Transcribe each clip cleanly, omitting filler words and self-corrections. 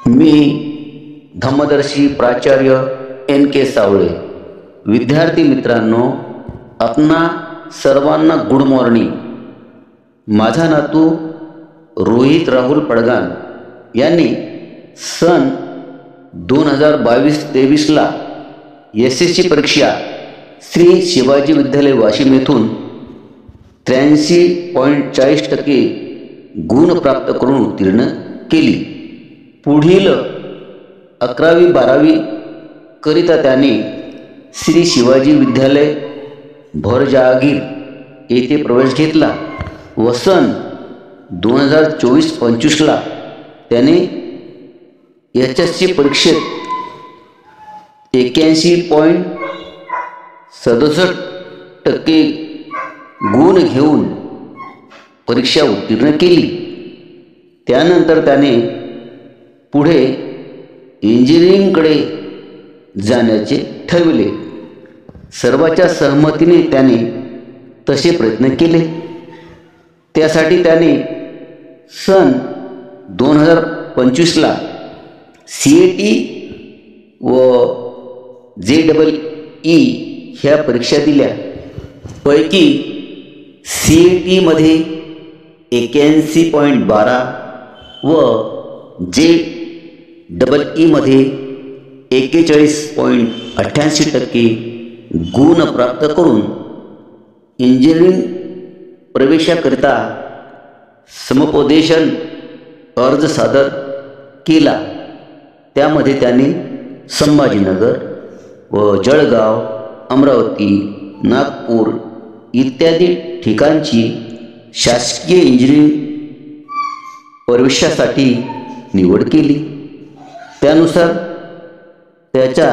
मी धम्मदर्शी प्राचार्य NK सावळे. विद्यार्थी मित्रांनो, आपणा सर्वांना गुड मॉर्निंग. माझा नातू रोहित राहुल पडगान यांनी सन 2022-23ला SSC परीक्षा श्री शिवाजी विद्यालय वाशिम येथून 83.40% गुण प्राप्त करून उत्तीर्ण केली. पुढील 11वी-12वी करिता त्याने श्री शिवाजी विद्यालय भोरजहागीर येथे प्रवेश घेतला व सन 2024-25ला त्याने HSC परीक्षेत 81.67% गुण घेऊन परीक्षा उत्तीर्ण केली. त्यानंतर त्याने पुढे इंजिनिअरिंगकडे जाण्याचे ठरविले. सर्वांच्या सहमतीने त्याने तसे प्रयत्न केले. त्यासाठी त्याने सन 2025ला CET व JEE ह्या परीक्षा दिल्या. पैकी CETमध्ये 81.12 व JEEमध्ये 41.88% गुण प्राप्त करून इंजिनिअरिंग प्रवेशाकरिता समुपदेशन अर्ज सादर केला. त्यामध्ये त्याने संभाजीनगर व जळगाव, अमरावती, नागपूर इत्यादी ठिकाणची शासकीय इंजिनिअरिंग प्रवेशासाठी निवड केली. त्यानुसार त्याच्या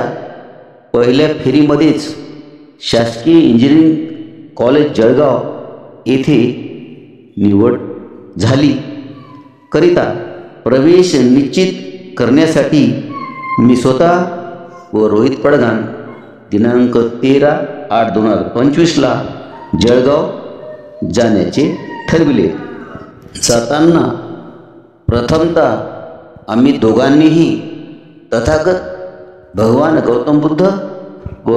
पहिल्या फेरीमध्येच शासकीय इंजिनिअरिंग कॉलेज जळगाव येथे निवड झाली. करिता प्रवेश निश्चित करण्यासाठी मी स्वतः व रोहित पडगान दिनांक 13/8/2025ला जळगाव जाण्याचे ठरविले. जाताना प्रथमतः आम्ही दोघांनीही तथागत भगवान गौतम बुद्ध व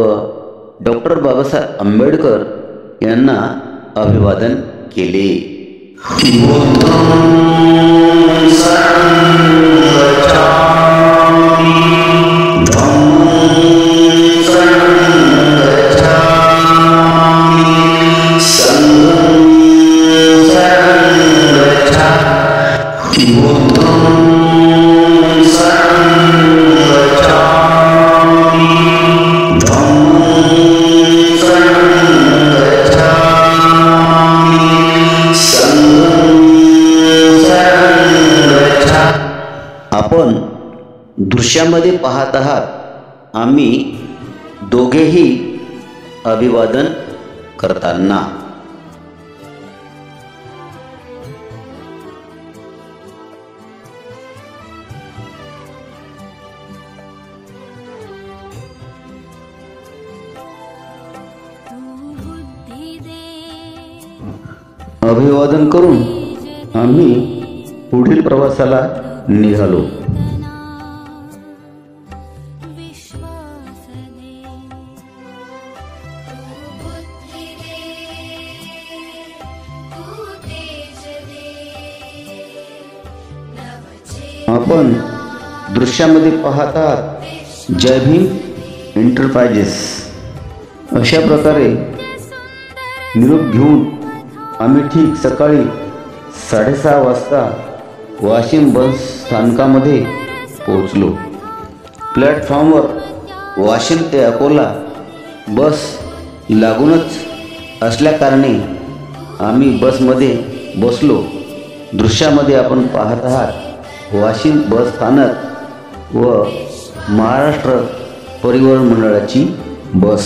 डॉक्टर बाबासाहेब आंबेडकर यांना अभिवादन केले. आपण दृश्यामध्ये पाहत आहात, आम्ही दोघेही अभिवादन करताना. अभिवादन करून आम्ही पुढील प्रवासाला निघालो. आपण दृश्यामध्ये पाहत आहात जय भीम एंटरप्राइजेस. अशा प्रकारे निरोप घेऊन आम्ही ठीक सकाळी 6:30 वाजता वाशिम बस स्थानकामध्ये पोहोचलो. प्लॅटफॉर्मवर वाशिम ते अकोला बस लागूनच असल्याकारणे आम्ही बसमध्ये बसलो. दृश्यामध्ये आपण पाहत आहात वाशिम बस स्थानक व महाराष्ट्र परिवहन मंडळाची बस.